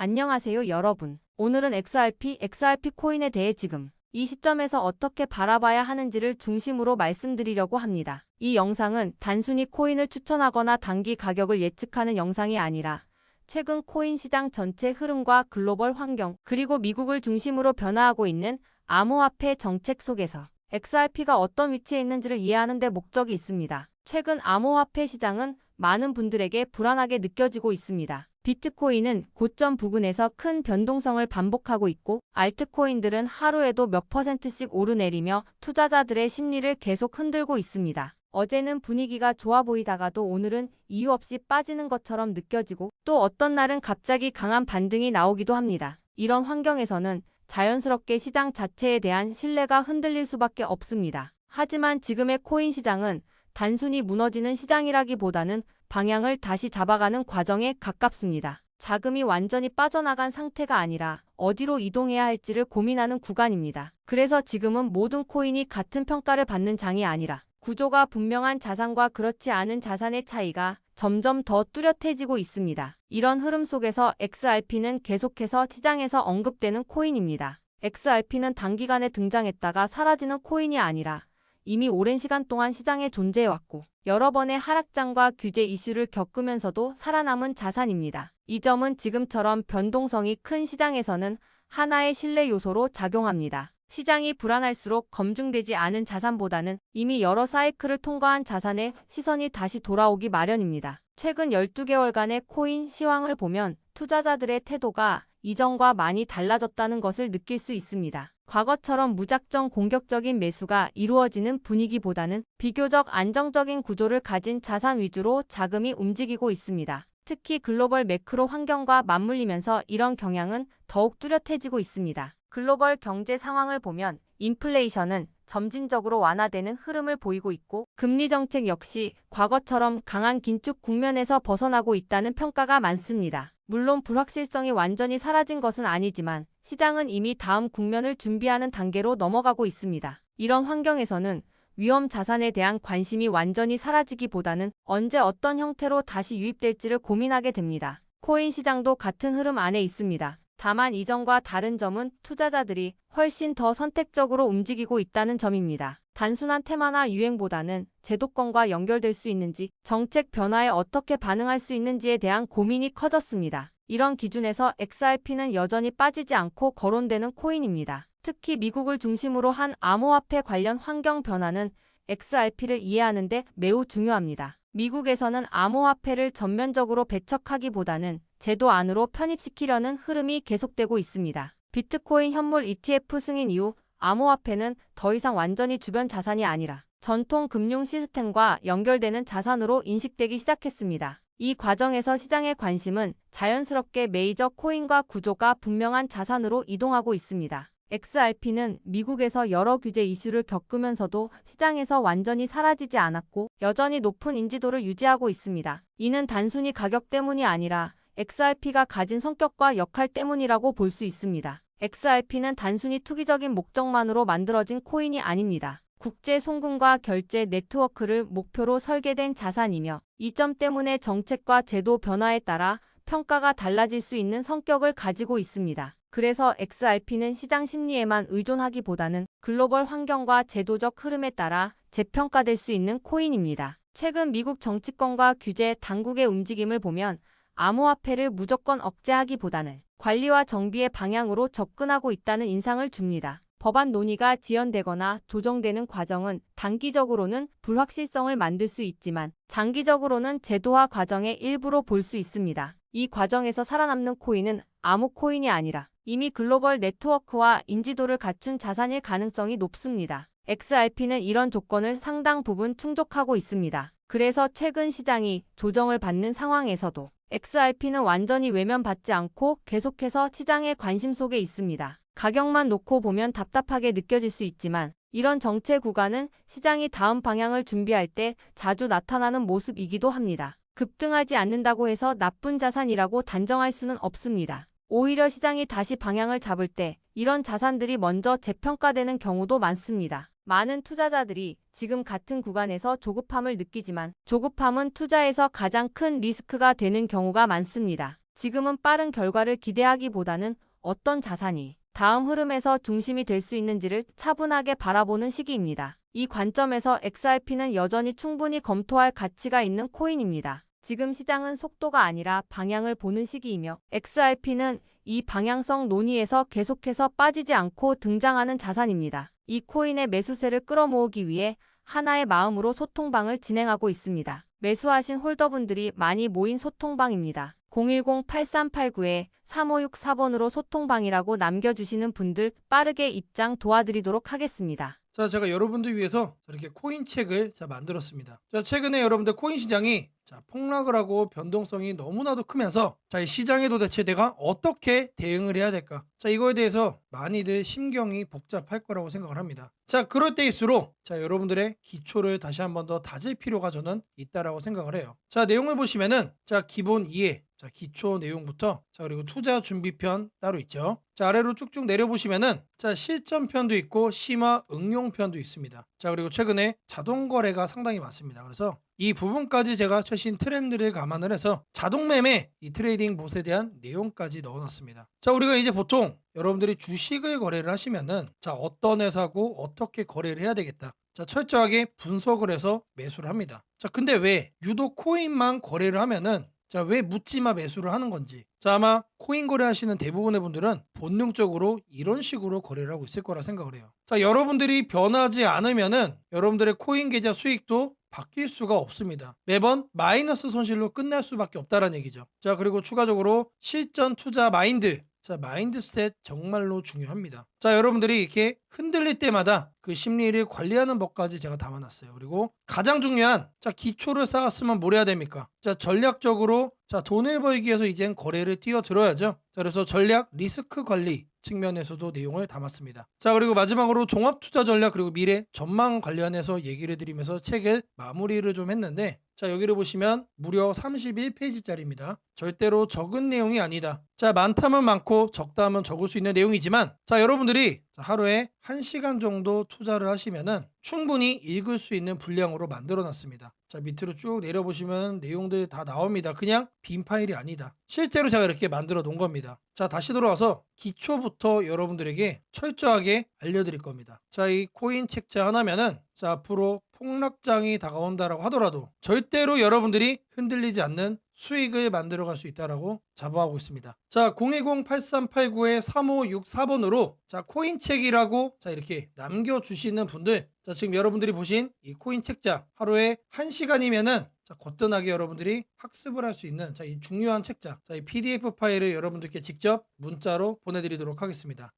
안녕하세요, 여러분. 오늘은 XRP 코인에 대해 지금 이 시점에서 어떻게 바라봐야 하는지를 중심으로 말씀드리려고 합니다. 이 영상은 단순히 코인을 추천하거나 단기 가격을 예측하는 영상이 아니라 최근 코인 시장 전체 흐름과 글로벌 환경, 그리고 미국을 중심으로 변화하고 있는 암호화폐 정책 속에서 XRP가 어떤 위치에 있는지를 이해하는 데 목적이 있습니다. 최근 암호화폐 시장은 많은 분들에게 불안하게 느껴지고 있습니다. 비트코인은 고점 부근에서 큰 변동성을 반복하고 있고, 알트코인들은 하루에도 몇 %씩 오르내리며 투자자들의 심리를 계속 흔들고 있습니다. 어제는 분위기가 좋아 보이다가도 오늘은 이유 없이 빠지는 것처럼 느껴지고, 또 어떤 날은 갑자기 강한 반등이 나오기도 합니다. 이런 환경에서는 자연스럽게 시장 자체에 대한 신뢰가 흔들릴 수밖에 없습니다. 하지만 지금의 코인 시장은 단순히 무너지는 시장이라기보다는 방향을 다시 잡아가는 과정에 가깝습니다. 자금이 완전히 빠져나간 상태가 아니라 어디로 이동해야 할지를 고민하는 구간입니다. 그래서 지금은 모든 코인이 같은 평가를 받는 장이 아니라 구조가 분명한 자산과 그렇지 않은 자산의 차이가 점점 더 뚜렷해지고 있습니다. 이런 흐름 속에서 XRP는 계속해서 시장에서 언급되는 코인입니다. XRP는 단기간에 등장했다가 사라지는 코인이 아니라 이미 오랜 시간 동안 시장에 존재해왔고, 여러 번의 하락장과 규제 이슈를 겪으면서도 살아남은 자산입니다. 이 점은 지금처럼 변동성이 큰 시장에서는 하나의 신뢰 요소로 작용합니다. 시장이 불안할수록 검증되지 않은 자산보다는 이미 여러 사이클을 통과한 자산에 시선이 다시 돌아오기 마련입니다. 최근 12개월간의 코인 시황을 보면 투자자들의 태도가 이전과 많이 달라졌다는 것을 느낄 수 있습니다. 과거처럼 무작정 공격적인 매수가 이루어지는 분위기보다는 비교적 안정적인 구조를 가진 자산 위주로 자금이 움직이고 있습니다. 특히 글로벌 매크로 환경과 맞물리면서 이런 경향은 더욱 뚜렷해지고 있습니다. 글로벌 경제 상황을 보면 인플레이션은 점진적으로 완화되는 흐름을 보이고 있고, 금리 정책 역시 과거처럼 강한 긴축 국면에서 벗어나고 있다는 평가가 많습니다. 물론 불확실성이 완전히 사라진 것은 아니지만 시장은 이미 다음 국면을 준비하는 단계로 넘어가고 있습니다. 이런 환경에서는 위험 자산에 대한 관심이 완전히 사라지기보다는 언제 어떤 형태로 다시 유입될지를 고민하게 됩니다. 코인 시장도 같은 흐름 안에 있습니다. 다만 이전과 다른 점은 투자자들이 훨씬 더 선택적으로 움직이고 있다는 점입니다. 단순한 테마나 유행보다는 제도권과 연결될 수 있는지, 정책 변화에 어떻게 반응할 수 있는지에 대한 고민이 커졌습니다. 이런 기준에서 XRP는 여전히 빠지지 않고 거론되는 코인입니다. 특히 미국을 중심으로 한 암호화폐 관련 환경 변화는 XRP를 이해하는 데 매우 중요합니다. 미국에서는 암호화폐를 전면적으로 배척하기보다는 제도 안으로 편입시키려는 흐름이 계속되고 있습니다. 비트코인 현물 ETF 승인 이후 암호화폐는 더 이상 완전히 주변 자산이 아니라 전통 금융 시스템과 연결되는 자산으로 인식되기 시작했습니다. 이 과정에서 시장의 관심은 자연스럽게 메이저 코인과 구조가 분명한 자산으로 이동하고 있습니다. XRP는 미국에서 여러 규제 이슈를 겪으면서도 시장에서 완전히 사라지지 않았고 여전히 높은 인지도를 유지하고 있습니다. 이는 단순히 가격 때문이 아니라 XRP가 가진 성격과 역할 때문이라고 볼 수 있습니다. XRP는 단순히 투기적인 목적만으로 만들어진 코인이 아닙니다. 국제 송금과 결제 네트워크를 목표로 설계된 자산이며, 이 점 때문에 정책과 제도 변화에 따라 평가가 달라질 수 있는 성격을 가지고 있습니다. 그래서 XRP는 시장 심리에만 의존하기보다는 글로벌 환경과 제도적 흐름에 따라 재평가될 수 있는 코인입니다. 최근 미국 정치권과 규제 당국의 움직임을 보면 암호화폐를 무조건 억제하기보다는 관리와 정비의 방향으로 접근하고 있다는 인상을 줍니다. 법안 논의가 지연되거나 조정되는 과정은 단기적으로는 불확실성을 만들 수 있지만 장기적으로는 제도화 과정의 일부로 볼 수 있습니다. 이 과정에서 살아남는 코인은 아무 코인이 아니라 이미 글로벌 네트워크와 인지도를 갖춘 자산일 가능성이 높습니다. XRP는 이런 조건을 상당 부분 충족하고 있습니다. 그래서 최근 시장이 조정을 받는 상황에서도 XRP는 완전히 외면받지 않고 계속해서 시장의 관심 속에 있습니다. 가격만 놓고 보면 답답하게 느껴질 수 있지만 이런 정체 구간은 시장이 다음 방향을 준비할 때 자주 나타나는 모습이기도 합니다. 급등하지 않는다고 해서 나쁜 자산이라고 단정할 수는 없습니다. 오히려 시장이 다시 방향을 잡을 때 이런 자산들이 먼저 재평가되는 경우도 많습니다. 많은 투자자들이 지금 같은 구간에서 조급함을 느끼지만 조급함은 투자에서 가장 큰 리스크가 되는 경우가 많습니다. 지금은 빠른 결과를 기대하기보다는 어떤 자산이 다음 흐름에서 중심이 될 수 있는지를 차분하게 바라보는 시기입니다. 이 관점에서 XRP는 여전히 충분히 검토할 가치가 있는 코인입니다. 지금 시장은 속도가 아니라 방향을 보는 시기이며 XRP는 이 방향성 논의에서 계속해서 빠지지 않고 등장하는 자산입니다. 이 코인의 매수세를 끌어모으기 위해 하나의 마음으로 소통방을 진행하고 있습니다. 매수하신 홀더분들이 많이 모인 소통방입니다. 010-8389-3564번으로 소통방이라고 남겨주시는 분들 빠르게 입장 도와드리도록 하겠습니다. 자, 제가 여러분들 위해서 이렇게 코인 책을 만들었습니다. 자, 최근에 여러분들 코인 시장이 폭락을 하고 변동성이 너무나도 크면서 이 시장에 도대체 내가 어떻게 대응을 해야 될까? 자, 이거에 대해서 많이들 심경이 복잡할 거라고 생각을 합니다. 자, 그럴 때일수록 여러분들의 기초를 다시 한번 더 다질 필요가 저는 있다라고 생각을 해요. 자, 내용을 보시면은 기본 이해, 기초 내용부터 그리고 투자 준비편 따로 있죠. 아래로 쭉쭉 내려보시면은 실전편도 있고 심화 응용편도 있습니다. 그리고 최근에 자동 거래가 상당히 많습니다. 그래서 이 부분까지 제가 최신 트렌드를 감안을 해서 자동 매매 이 트레이딩 봇에 대한 내용까지 넣어놨습니다. 우리가 이제 보통 여러분들이 주식을 거래를 하시면은 어떤 회사고 어떻게 거래를 해야 되겠다. 철저하게 분석을 해서 매수를 합니다. 근데 왜 유독 코인만 거래를 하면은 왜 묻지마 매수를 하는 건지. 아마 코인 거래하시는 대부분의 분들은 본능적으로 이런 식으로 거래를 하고 있을 거라 생각을 해요. 여러분들이 변하지 않으면은 여러분들의 코인 계좌 수익도 바뀔 수가 없습니다. 매번 마이너스 손실로 끝날 수밖에 없다는 얘기죠. 그리고 추가적으로 실전 투자 마인드. 마인드셋 정말로 중요합니다. 여러분들이 이렇게 흔들릴 때마다 그 심리를 관리하는 법까지 제가 담아놨어요. 그리고 가장 중요한 기초를 쌓았으면 뭘 해야 됩니까? 전략적으로 돈을 벌기 위해서 이젠 거래를 뛰어들어야죠. 그래서 전략 리스크 관리 측면에서도 내용을 담았습니다. 그리고 마지막으로 종합 투자 전략 그리고 미래 전망 관련해서 얘기를 드리면서 책을 마무리를 좀 했는데 여기를 보시면 무려 31페이지짜리입니다. 절대로 적은 내용이 아니다. 많다면 많고 적다면 적을 수 있는 내용이지만 여러분들이 하루에 1시간 정도 투자를 하시면은 충분히 읽을 수 있는 분량으로 만들어 놨습니다. 밑으로 쭉 내려보시면 내용들 다 나옵니다. 그냥 빈 파일이 아니다. 실제로 제가 이렇게 만들어 놓은 겁니다. 다시 돌아와서 기초부터 여러분들에게 철저하게 알려드릴 겁니다. 이 코인 책자 하나면은 앞으로 폭락장이 다가온다라고 하더라도 절대로 여러분들이 흔들리지 않는 수익을 만들어 갈 수 있다라고 자부하고 있습니다. 010-8389-3564번으로 코인책이라고 이렇게 남겨주시는 분들 지금 여러분들이 보신 이 코인 책자 하루에 1시간이면은 거뜬하게 여러분들이 학습을 할 수 있는 이 중요한 책자 이 PDF 파일을 여러분들께 직접 문자로 보내드리도록 하겠습니다.